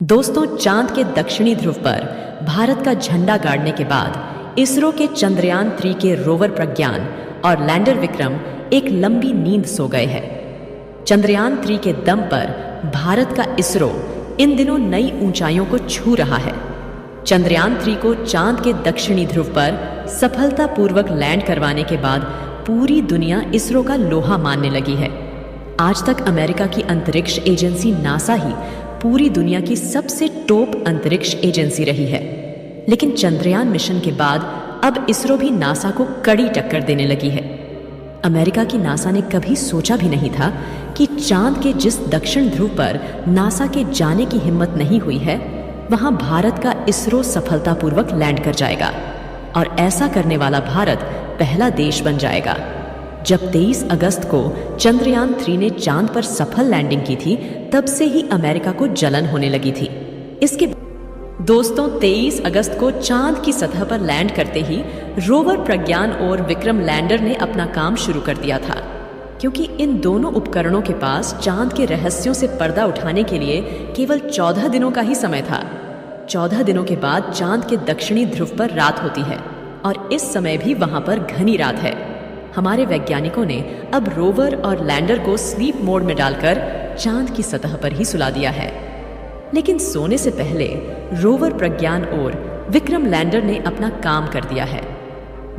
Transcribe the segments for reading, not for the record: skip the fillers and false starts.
दोस्तों, चांद के दक्षिणी ध्रुव पर भारत का झंडा गाड़ने के बाद इसरो के चंद्रयान 3 के रोवर प्रज्ञान और लैंडर विक्रम एक लंबी नींद सो गए हैं। चंद्रयान 3 के दम पर भारत का इसरो इन दिनों नई ऊंचाइयों को छू रहा है। चंद्रयान 3 को चांद के दक्षिणी ध्रुव पर सफलतापूर्वक लैंड करवाने के बाद पूरी दुनिया इसरो का लोहा मानने लगी है। आज तक अमेरिका की अंतरिक्ष एजेंसी नासा ही पूरी दुनिया की सबसे टॉप अंतरिक्ष एजेंसी रही है, लेकिन चंद्रयान मिशन के बाद अब इसरो भी नासा को कड़ी टक्कर देने लगी है। अमेरिका की नासा ने कभी सोचा भी नहीं था कि चांद के जिस दक्षिण ध्रुव पर नासा के जाने की हिम्मत नहीं हुई है, वहां भारत का इसरो सफलतापूर्वक लैंड कर जाएगा और ऐसा करने वाला भारत पहला देश बन जाएगा। जब 23 अगस्त को चंद्रयान 3 ने चांद पर सफल लैंडिंग की थी, तब से ही अमेरिका को जलन होने लगी थी। इसके दोस्तों, 23 अगस्त को चांद की सतह पर लैंड करते ही रोवर प्रज्ञान और विक्रम लैंडर ने अपना काम शुरू कर दिया था, क्योंकि इन दोनों उपकरणों के पास चांद के रहस्यों से पर्दा उठाने के लिए केवल 14 दिनों का ही समय था। 14 दिनों के बाद चांद के दक्षिणी ध्रुव पर रात होती है और इस समय भी वहां पर घनी रात है। हमारे वैज्ञानिकों ने अब रोवर और लैंडर को स्लीप मोड में डालकर चांद की सतह पर ही सुला दिया है। लेकिन सोने से पहले रोवर प्रज्ञान और विक्रम लैंडर ने अपना काम कर दिया है।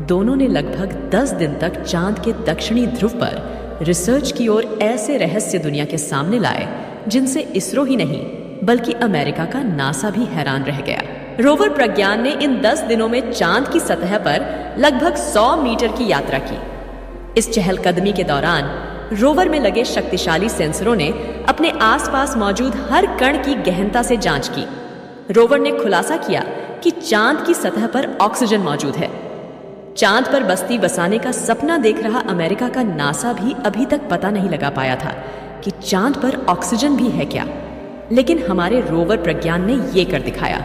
दोनों ने लगभग 10 दिन तक चांद के दक्षिणी ध्रुव पर रिसर्च की और ऐसे रहस्य दुनिया के सामने लाए जिनसे इसरो ही नहीं बल्कि अमेरिका का नासा भी हैरान रह गया। रोवर प्रज्ञान ने इन 10 दिनों में चांद की सतह पर लगभग 100 मीटर की यात्रा की। इस चहलकदमी के दौरान रोवर में लगे शक्तिशाली सेंसरों ने अपने आसपास मौजूद हर कण की गहनता से जांच की। रोवर ने खुलासा किया कि चांद की सतह पर ऑक्सीजन मौजूद है। चांद पर बस्ती बसाने का सपना देख रहा अमेरिका का नासा भी अभी तक पता नहीं लगा पाया था कि चांद पर ऑक्सीजन भी है क्या, लेकिन हमारे रोवर प्रज्ञान ने ये कर दिखाया।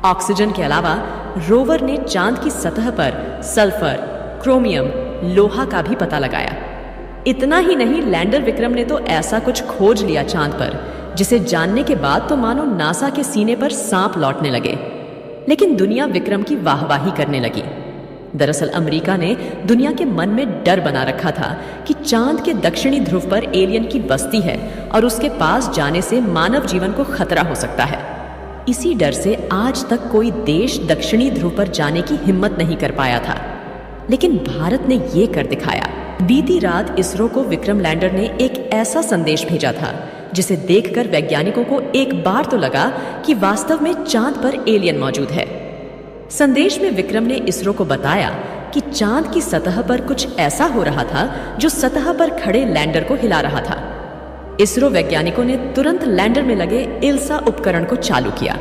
ऑक्सीजन के अलावा रोवर ने चांद की सतह पर सल्फर, क्रोमियम, लोहा का भी पता लगाया। इतना ही नहीं, लैंडर विक्रम ने तो ऐसा कुछ खोज लिया चांद पर जिसे जानने के बाद तो मानो नासा के सीने पर सांप लौटने लगे। लेकिन दुनिया विक्रम की वाहवाही करने लगी। दरअसल अमेरिका ने दुनिया के मन में डर बना रखा था कि चांद के दक्षिणी ध्रुव पर एलियन की बस्ती है और उसके पास जाने से मानव जीवन को खतरा हो सकता है। इसी डर से आज तक कोई देश दक्षिणी ध्रुव पर जाने की हिम्मत नहीं कर पाया था, लेकिन भारत ने ये कर दिखाया। बीती रात इसरो को विक्रम लैंडर ने एक ऐसा संदेश भेजा था जिसे देखकर वैज्ञानिकों को एक बार तो लगा कि वास्तव में चांद पर एलियन मौजूद है। संदेश में विक्रम ने इसरो को बताया कि चांद की सतह पर कुछ ऐसा हो रहा था जो सतह पर खड़े लैंडर को हिला रहा था। इसरो वैज्ञानिकों ने तुरंत लैंडर में लगे इल्सा उपकरण को चालू किया।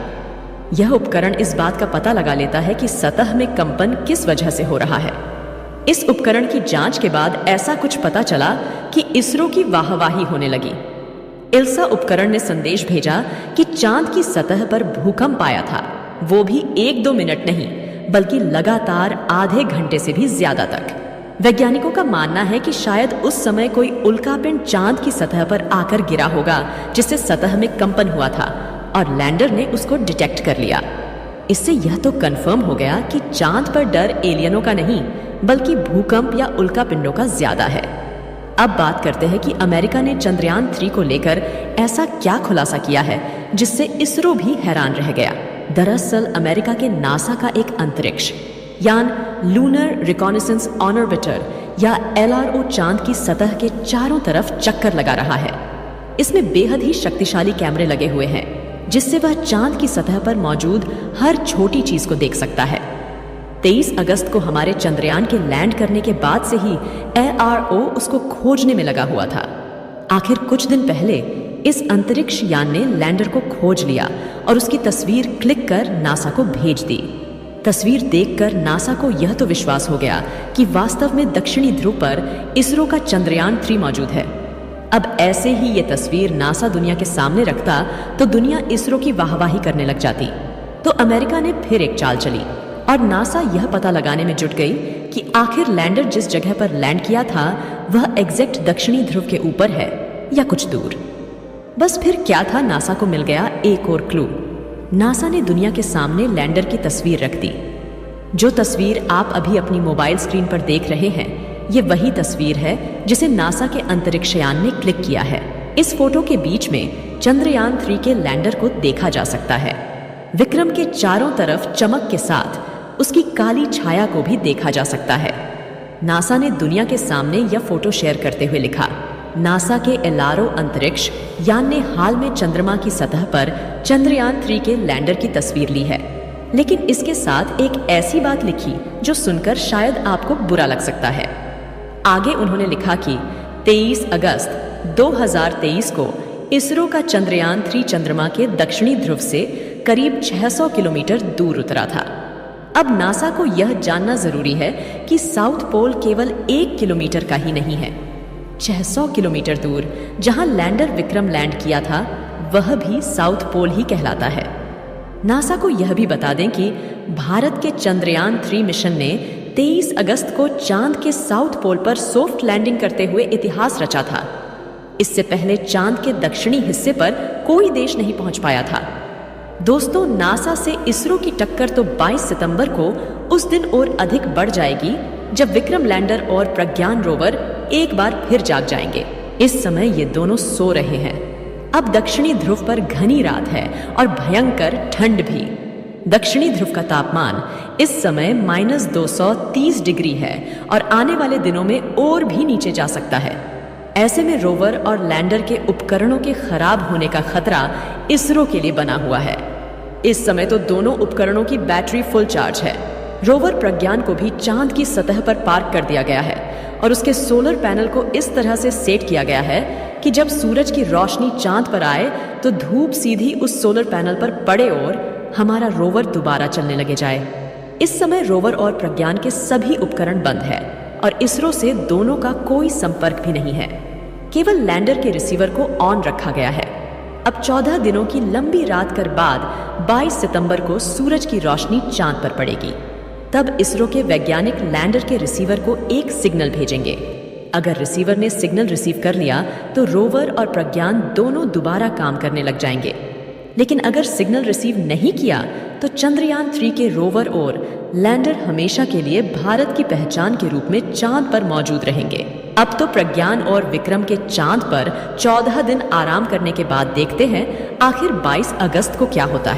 यह उपकरण इस बात का पता लगा लेता है कि सतह में कंपन किस वजह से हो रहा है। इस उपकरण की जांच के बाद ऐसा कुछ पता चला कि इसरो की वाहवाही होने लगी। इल्सा उपकरण ने संदेश भेजा कि चांद की सतह पर भूकंप आया था, वो भी 1-2 मिनट नहीं बल्कि लगातार आधे घंटे से भी ज्यादा तक। वैज्ञानिकों का मानना है कि शायद उस समय कोई उल्कापिंड चांद की सतह पर आकर गिरा होगा, जिससे सतह में कंपन हुआ था और लैंडर ने उसको डिटेक्ट कर लिया। इससे यह तो कंफर्म हो गया कि चांद पर डर एलियनों का नहीं बल्कि भूकंप या उल्कापिंडों का ज्यादा है। अब बात करते हैं कि अमेरिका ने चंद्रयान 3 को लेकर ऐसा क्या खुलासा किया है जिससे इसरो भी हैरान रह गया। दरअसल अमेरिका के नासा का एक अंतरिक्ष यान लूनर रिकॉनेसेंस ऑर्बिटर या LRO चांद की सतह के चारों तरफ चक्कर लगा रहा है। इसमें बेहद ही शक्तिशाली कैमरे लगे हुए हैं जिससे वह चांद की सतह पर मौजूद हर छोटी चीज को देख सकता है। 23 अगस्त को हमारे चंद्रयान के लैंड करने के बाद से ही LRO उसको खोजने में लगा हुआ था। आखिर कुछ दिन पहले इस अंतरिक्ष यान ने लैंडर को खोज लिया और उसकी तस्वीर क्लिक कर नासा को भेज दी। तस्वीर देखकर नासा को यह तो विश्वास हो गया कि वास्तव में दक्षिणी ध्रुव पर इसरो का चंद्रयान 3 मौजूद है। अब ऐसे ही ये तस्वीर नासा दुनिया के सामने रखता तो दुनिया इसरो की वाहवाही करने लग जाती। तो अमेरिका ने फिर एक चाल चली और नासा यह पता लगाने में जुट गई कि आखिर लैंडर जिस जगह पर लैंड किया था वह एग्जैक्ट दक्षिणी ध्रुव के ऊपर है या कुछ दूर। बस फिर क्या था, नासा को मिल गया एक और क्लू। नासा ने दुनिया के सामने लैंडर की तस्वीर रख दी। जो तस्वीर आप अभी अपनी मोबाइल स्क्रीन पर देख रहे हैं, ये वही तस्वीर है जिसे नासा के अंतरिक्ष यान ने क्लिक किया है। इस फोटो के बीच में चंद्रयान 3 के लैंडर को देखा जा सकता है। विक्रम के चारों तरफ चमक के साथ उसकी काली छाया को भी देखा जा सकता है। नासा ने दुनिया के सामने यह फोटो शेयर करते हुए लिखा, नासा के एलारो अंतरिक्ष यान ने हाल में चंद्रमा की सतह पर चंद्रयान 3 के लैंडर की तस्वीर ली है। लेकिन इसके साथ एक ऐसी बात लिखी जो सुनकर शायद आपको बुरा लग सकता है। आगे उन्होंने लिखा कि 23 अगस्त 2023 को इसरो का चंद्रयान 3 चंद्रमा के दक्षिणी ध्रुव से करीब 600 किलोमीटर दूर उतरा था। अब नासा को यह जानना जरूरी है कि साउथ पोल केवल 1 किलोमीटर का ही नहीं है। 600 किलोमीटर दूर जहां लैंडर विक्रम लैंड किया था, वह भी साउथ पोल ही कहलाता है। नासा को यह भी बता दें कि भारत के चंद्रयान 3 मिशन ने 23 अगस्त को चांद के साउथ पोल पर सॉफ्ट लैंडिंग करते हुए इतिहास रचा था। इससे पहले चांद के दक्षिणी हिस्से पर कोई देश नहीं पहुंच पाया था। दोस्तों, नासा से इसरो की टक्कर तो 22 सितंबर को उस दिन और अधिक बढ़ जाएगी जब विक्रम लैंडर और प्रज्ञान रोवर एक बार फिर जाग जाएंगे। इस समय ये दोनों सो रहे हैं। अब दक्षिणी ध्रुव पर घनी रात है और भयंकर ठंड भी। दक्षिणी ध्रुव का तापमान इस समय -230 डिग्री है और आने वाले दिनों में और भी नीचे जा सकता है। ऐसे में रोवर और लैंडर के उपकरणों के खराब होने का खतरा इसरो के लिए बना हुआ है। इस समय तो दोनों उपकरणों की बैटरी फुल चार्ज है। रोवर प्रज्ञान को भी चांद की सतह पर पार्क कर दिया गया है और उसके सोलर पैनल को इस तरह से सेट किया गया है कि जब सूरज की रोशनी चांद पर आए तो धूप सीधी उस सोलर पैनल पर पड़े और हमारा रोवर दोबारा चलने लगे जाए। इस समय रोवर और प्रज्ञान के सभी उपकरण बंद है और इसरो से दोनों का कोई संपर्क भी नहीं है। केवल लैंडर के रिसीवर को ऑन रखा गया है। अब 14 दिनों की लंबी रात कर बाद 22 सितंबर को सूरज की रोशनी चांद पर पड़ेगी। तब इसरो के वैज्ञानिक लैंडर के रिसीवर को एक सिग्नल भेजेंगे। अगर रिसीवर ने सिग्नल रिसीव कर लिया तो रोवर और प्रज्ञान दोनों दोबारा काम करने लग जाएंगे। लेकिन अगर सिग्नल रिसीव नहीं किया तो चंद्रयान 3 के रोवर और लैंडर हमेशा के लिए भारत की पहचान के रूप में चांद पर मौजूद रहेंगे। अब तो प्रज्ञान और विक्रम के चांद पर 14 दिन आराम करने के बाद देखते हैं आखिर 22 अगस्त को क्या होता है।